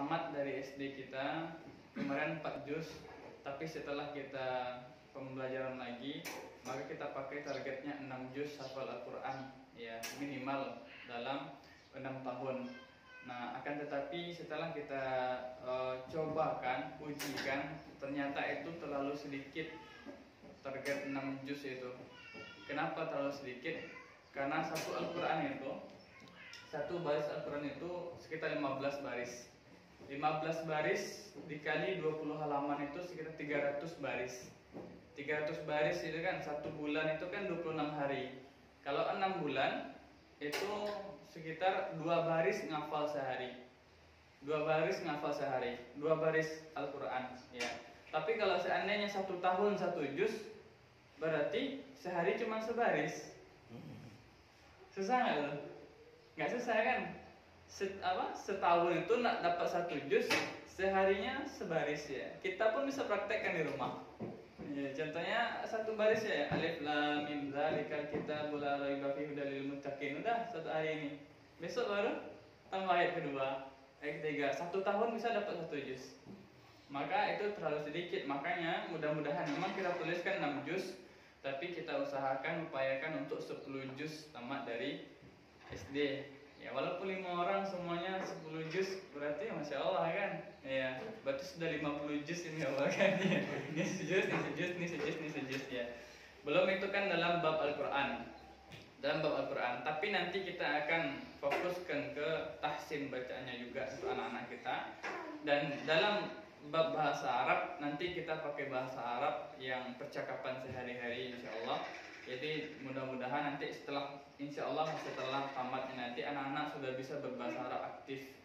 tamat dari SD kita kemarin 4 juz, tapi setelah kita pembelajaran lagi, maka kita pakai targetnya 6 juz hafal Al-Quran, ya minimal dalam 6 tahun. Nah, akan tetapi setelah kita cobakan, ujikan, ternyata itu terlalu sedikit target 6 juz itu. Kenapa terlalu sedikit? Karena satu Al-Quran itu, satu baris Al-Quran itu sekitar 15 baris. 15 baris dikali 20 halaman itu sekitar 300 baris. 300 baris itu kan satu bulan itu kan 26 hari. Kalau 6 bulan itu sekitar 2 baris ngafal sehari. 2 baris ngafal sehari, 2 baris Al-Quran, ya. Tapi kalau seandainya 1 tahun 1 juz, berarti sehari cuma sebaris. Susah nggak loh? Nggak susah kan? Setahun itu nak dapat 1 juz, seharinya sebaris, ya. Kita pun bisa praktekkan di rumah. Ya, contohnya 1 baris ya, alif lam mim zalikal kitabul la raiba fihi hudal lil muttaqin. Udah 1 hari ini. Besok baru tambah ayat kedua, ayat ketiga. 1 tahun bisa dapat 1 juz. Maka itu terlalu sedikit. Makanya mudah-mudahan memang kita tuliskan 6 juz, tapi kita usahakan upayakan untuk 10 juz tamat dari SD. Ya walaupun 5 orang semuanya 10 juz, berarti masya Allah kan. Ya berarti sudah 50 juz ini Allah kan. Ya. Ini sejuz, ini sejuz, ini sejuz, ini sejuz, ya. Belum itu kan dalam bab Al-Quran. Dalam bab Al-Quran. Tapi nanti kita akan fokuskan ke tahsin bacaannya juga untuk anak-anak kita. Dan dalam bab bahasa Arab nanti kita pakai bahasa Arab yang percakapan sehari-hari insya Allah. Jadi mudah-mudahan nanti setelah insya Allah setelah tamatnya nanti anak-anak sudah bisa berbahasa Arab aktif,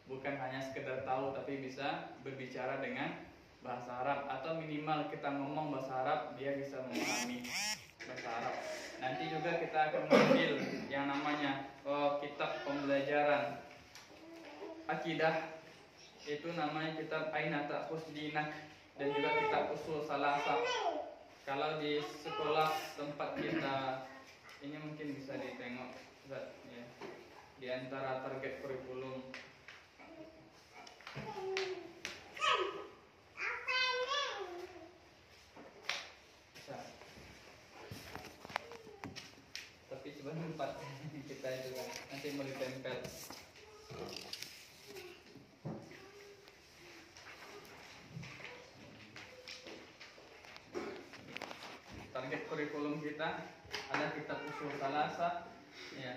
bukan hanya sekedar tahu tapi bisa berbicara dengan bahasa Arab, atau minimal kita ngomong bahasa Arab dia bisa memahami bahasa Arab. Nanti juga kita akan mengambil yang namanya kitab pembelajaran akidah, itu namanya kitab Aina Ta'khuz Dinak, dan juga kitab Usul Salasah. Kalau di sekolah tempat kita ini mungkin bisa ditengok ya, di antara target kurikulum. Bisa. Tapi coba tempat kita itu kan nanti mau ditempel. Target kurikulum kita ada kitab Usul Salasah, ya.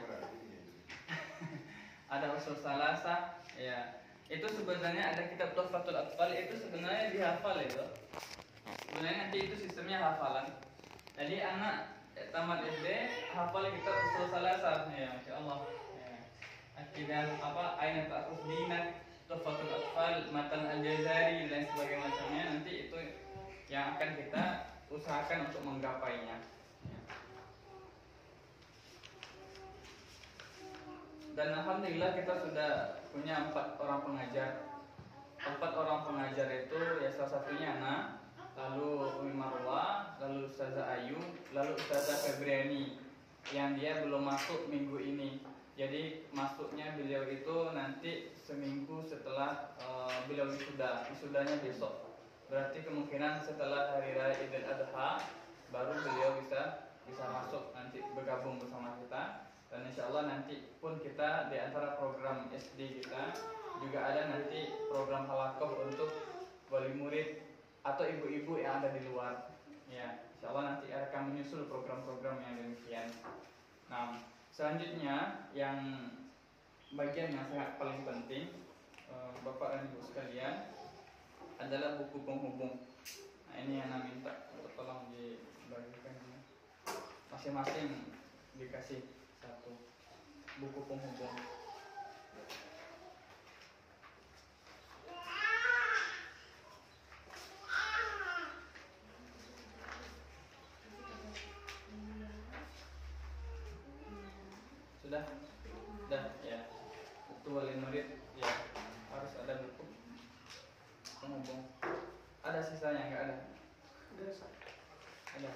Ada Usul Salasah, ya. Itu sebenarnya ada kitab Tuhfatul Atfal, itu sebenarnya dihafal itu. Sebenarnya nanti itu sistemnya hafalan. Jadi anak tamat SD hafal kitab Usul Salasah, ya, masya Allah. Ya. Akidah Aina Ta'khuz Dinak, Tuhfatul Atfal, Matan Al-Jazari dan sebagainya macamnya, nanti itu yang akan kita usahakan untuk menggapainya. Dan alhamdulillah kita sudah punya 4 orang pengajar. 4 orang pengajar itu ya salah satunya Ana, lalu Umi Marwa, lalu Ustazah Ayu, lalu Ustazah Febriani yang dia belum masuk minggu ini. Jadi masuknya beliau itu nanti seminggu setelah beliau wisudanya besok. Berarti kemungkinan setelah hari raya Idul Adha baru beliau bisa masuk nanti bergabung bersama kita. Dan insya Allah nanti pun kita di antara program SD kita juga ada nanti program halakoh untuk wali murid atau ibu-ibu yang ada di luar. Ya, insya Allah nanti akan menyusul program-program yang demikian. Nah, selanjutnya yang bagian yang sangat paling penting, Bapak dan Ibu sekalian, adalah buku penghubung. Nah, ini yang Ana minta untuk tolong dibagikan. Masing-masing dikasih 1 buku penghubung. Sudah ya. Itu wali murid ya harus ada buku penghubung. Ada sisanya nggak ada? Ada.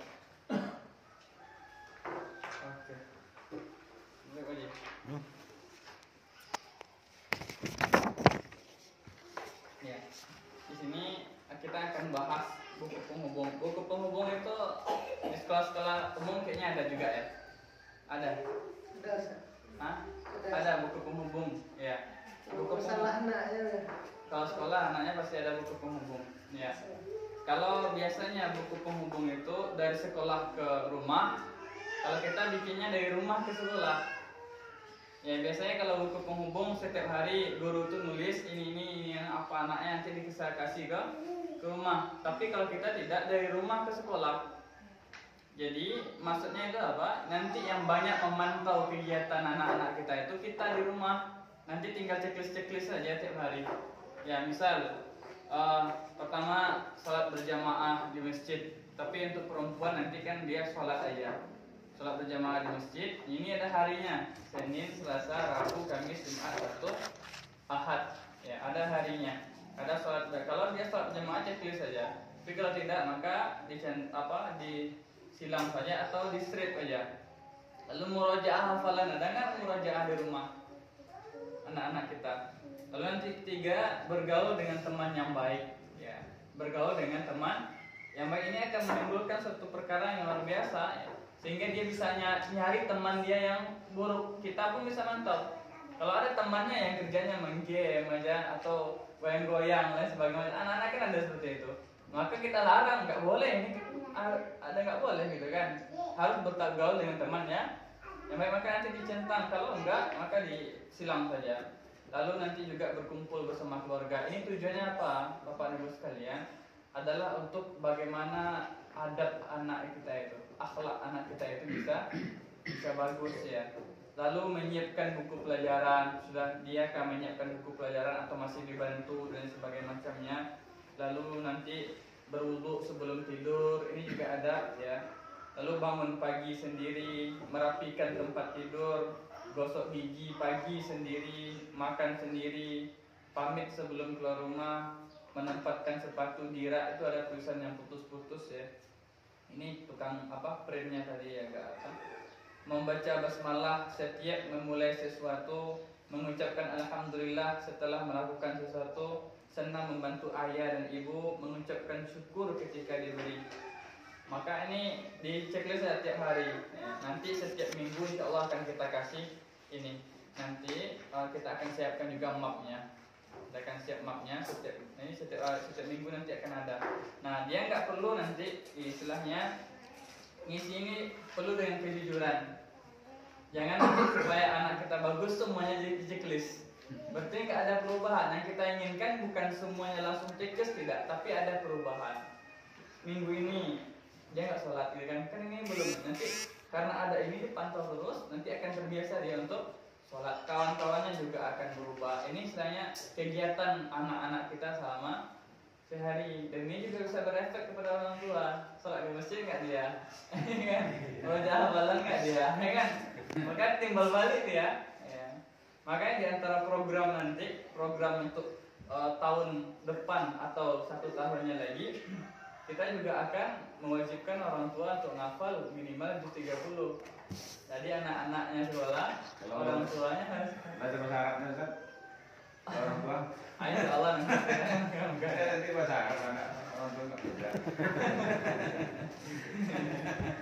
Oke. Baik aja. kita akan bahas buku penghubung. Buku penghubung itu di sekolah-sekolah umum kayaknya ada juga ya? Ada? Ada, Ustaz. Hah? Ada. Ada buku penghubung, ya. Buku Masalah penghubung. anaknya. Kalau sekolah anaknya pasti ada buku penghubung, ya. Kalau biasanya buku penghubung itu dari sekolah ke rumah, kalau kita bikinnya dari rumah ke sekolah. Ya biasanya kalau buku penghubung setiap hari guru tuh nulis ini yang apa anaknya nanti bisa kasih ke rumah. Tapi kalau kita tidak dari rumah ke sekolah. Jadi maksudnya itu apa? Nanti yang banyak memantau kegiatan anak-anak kita itu kita di rumah. Nanti tinggal checklist saja tiap hari. Ya misal pertama sholat berjamaah di masjid. Tapi untuk perempuan nanti kan dia sholat aja. Sholat berjamaah di masjid. Ini ada harinya. Senin, Selasa, Rabu, Kamis, Jumat, Sabtu, Ahad. Ya ada harinya. Ada sholat. Kalau dia sholat berjamaah checklist saja. Tapi kalau tidak maka disilang saja atau di strip aja. Lalu murojaah hafalan. Ada nggak murojaah di rumah anak-anak kita? Lalu nanti ketiga, bergaul dengan teman yang baik. Ya, bergaul dengan teman yang baik ini akan menimbulkan suatu perkara yang luar biasa, ya. Sehingga dia bisa nyari teman dia yang buruk. Kita pun bisa mantau. Kalau ada temannya yang kerjanya main game aja atau goyang-goyang lain sebagainya, anak-anak kan ada seperti itu. Maka kita larang, nggak boleh. Ini ada nggak boleh gitu kan? Harus bergaul dengan temannya yang baik, maka nanti dicentang. Kalau enggak, maka disilang saja. Lalu nanti juga berkumpul bersama keluarga. Ini tujuannya apa, Bapak Ibu sekalian? Adalah untuk bagaimana adab anak kita itu, akhlak anak kita itu bisa bagus ya. Lalu menyiapkan buku pelajaran, sudah dia akan menyiapkan buku pelajaran atau masih dibantu dan sebagainya macamnya. Lalu nanti berwudu sebelum tidur, ini juga ada ya. Lalu bangun pagi sendiri, merapikan tempat tidur, gosok gigi pagi sendiri, makan sendiri, pamit sebelum keluar rumah, menempatkan sepatu di rak. Itu ada tulisan yang putus-putus ya. Ini tukang printnya tadi ya enggak apa. Membaca basmalah setiap memulai sesuatu, mengucapkan alhamdulillah setelah melakukan sesuatu, senang membantu ayah dan ibu, mengucapkan syukur ketika diberi. Maka ini di checklist setiap hari. Ya, nanti setiap minggu insya Allah akan kita kasih ini. Nanti kita akan siapkan juga mapnya. Kita akan siap mapnya setiap minggu nanti akan ada. Nah dia nggak perlu nanti istilahnya ngisi ini perlu dengan kejujuran. Jangan nanti supaya anak kita bagus semuanya jadi checklist. Berarti nggak ada perubahan. Yang kita inginkan bukan semuanya langsung checklist, tidak, tapi ada perubahan. Minggu ini dia nggak sholat gitu kan ini belum, nanti karena ada ini dipantau terus, nanti akan terbiasa dia untuk sholat. Kawan-kawannya juga akan berubah. Ini istilahnya kegiatan anak-anak kita selama sehari, dan ini juga bisa berefek kepada orang tua. Sholat di masjid nggak dia, kan? Wajah hafalan nggak dia, kan? Maka timbal balik dia. Ya. Makanya di antara program nanti, program untuk tahun depan atau 1 tahunnya lagi, kita juga akan mewajibkan orang tua untuk ngafal minimal juz 30. Jadi anak-anaknya sekolah, orang tuanya harus baca bahasa Arabnya Ustaz. Orang tua. Ayo Allah Nanti bahasa Arab anak orang tua nggak bisa.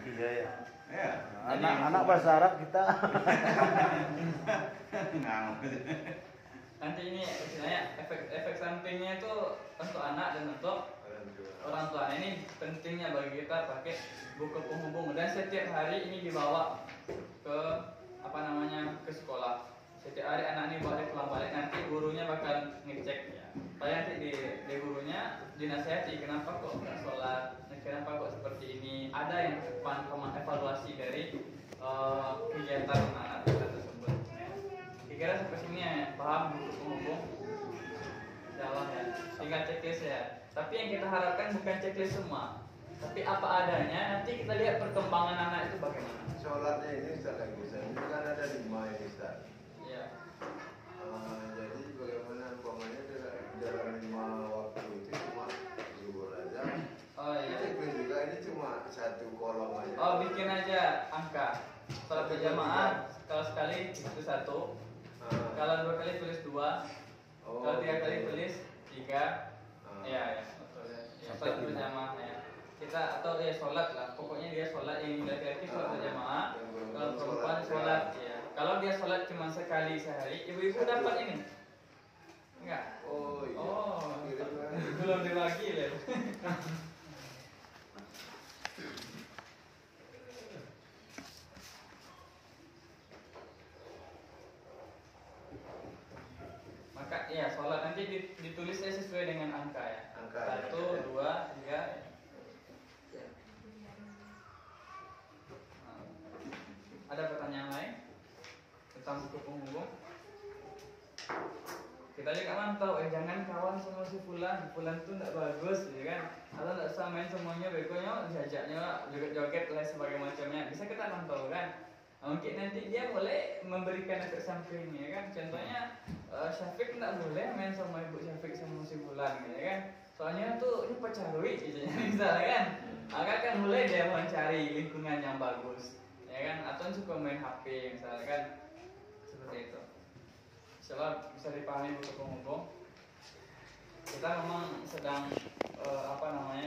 Iya ya. Ya. Anak bahasa Arab kita. Nanti ini istilahnya efek sampingnya itu untuk anak dan untuk orang tua. Ini pentingnya bagi kita pakai buku penghubung, dan setiap hari ini dibawa ke ke sekolah. Setiap hari anak ini boleh pulang balik, nanti gurunya bakal ngecek ya. Nanti di gurunya dinasihati kenapa kok nggak sholat, kenapa kok seperti ini. Ada yang depan evaluasi dari kegiatan anak kita tersebut. Kira-kira sampai sini ya, paham buku penghubung? Insyaallah ya. Tinggal checklist ya. Tapi yang kita harapkan bukan checklist semua, tapi apa adanya. Nanti kita lihat perkembangan anak itu bagaimana. Sholatnya ini Ustaz lagi Ustaz, ini kan ada 5 ini Ustaz. Iya. Jadi bagaimana umpamanya dalam 5 waktu itu cuma zuhur aja. Oh iya. Checklist juga ini cuma 1 kolom aja. Oh bikin aja angka. Sholat berjamaah kalau sekali itu 1. Kalau 2 kali tulis 2. Kalau 3 kali tulis 3. Iya, ya, betul ya. sholat berjamaah ya. Kita atau ya sholat lah, pokoknya dia sholat yang laki-laki sholat berjamaah, kalau perempuan sholat ya. Kalau dia sholat cuma sekali sehari, ibu-ibu dapat ini? Enggak? Oh iya. Oh, Kirim belum dibagi ya. Maka ya sholat nanti ditulisnya sesuai dengan angka ya. Angka, 1, ya. 2, 3. Ada pertanyaan lain tentang buku penghubung? Kita juga mantau, jangan kawan sama si Fulan tuh nggak bagus, ya kan? Atau nggak usah main semuanya, begonya diajaknya joget-joget lah sebagai macamnya. Bisa kita pantau kan? Mungkin nanti dia boleh memberikan efek samping, ya kan? Contohnya Syafiq nggak boleh main sama ibu Syafiq sama si Fulan, ya kan? Soalnya tuh ini pacarui, gitu misalnya kan? Maka kan mulai dia mencari lingkungan yang bagus, ya kan? Atau suka main HP, misalnya kan? Seperti itu. Insyaallah bisa dipahami buku penghubung. Kita memang sedang apa namanya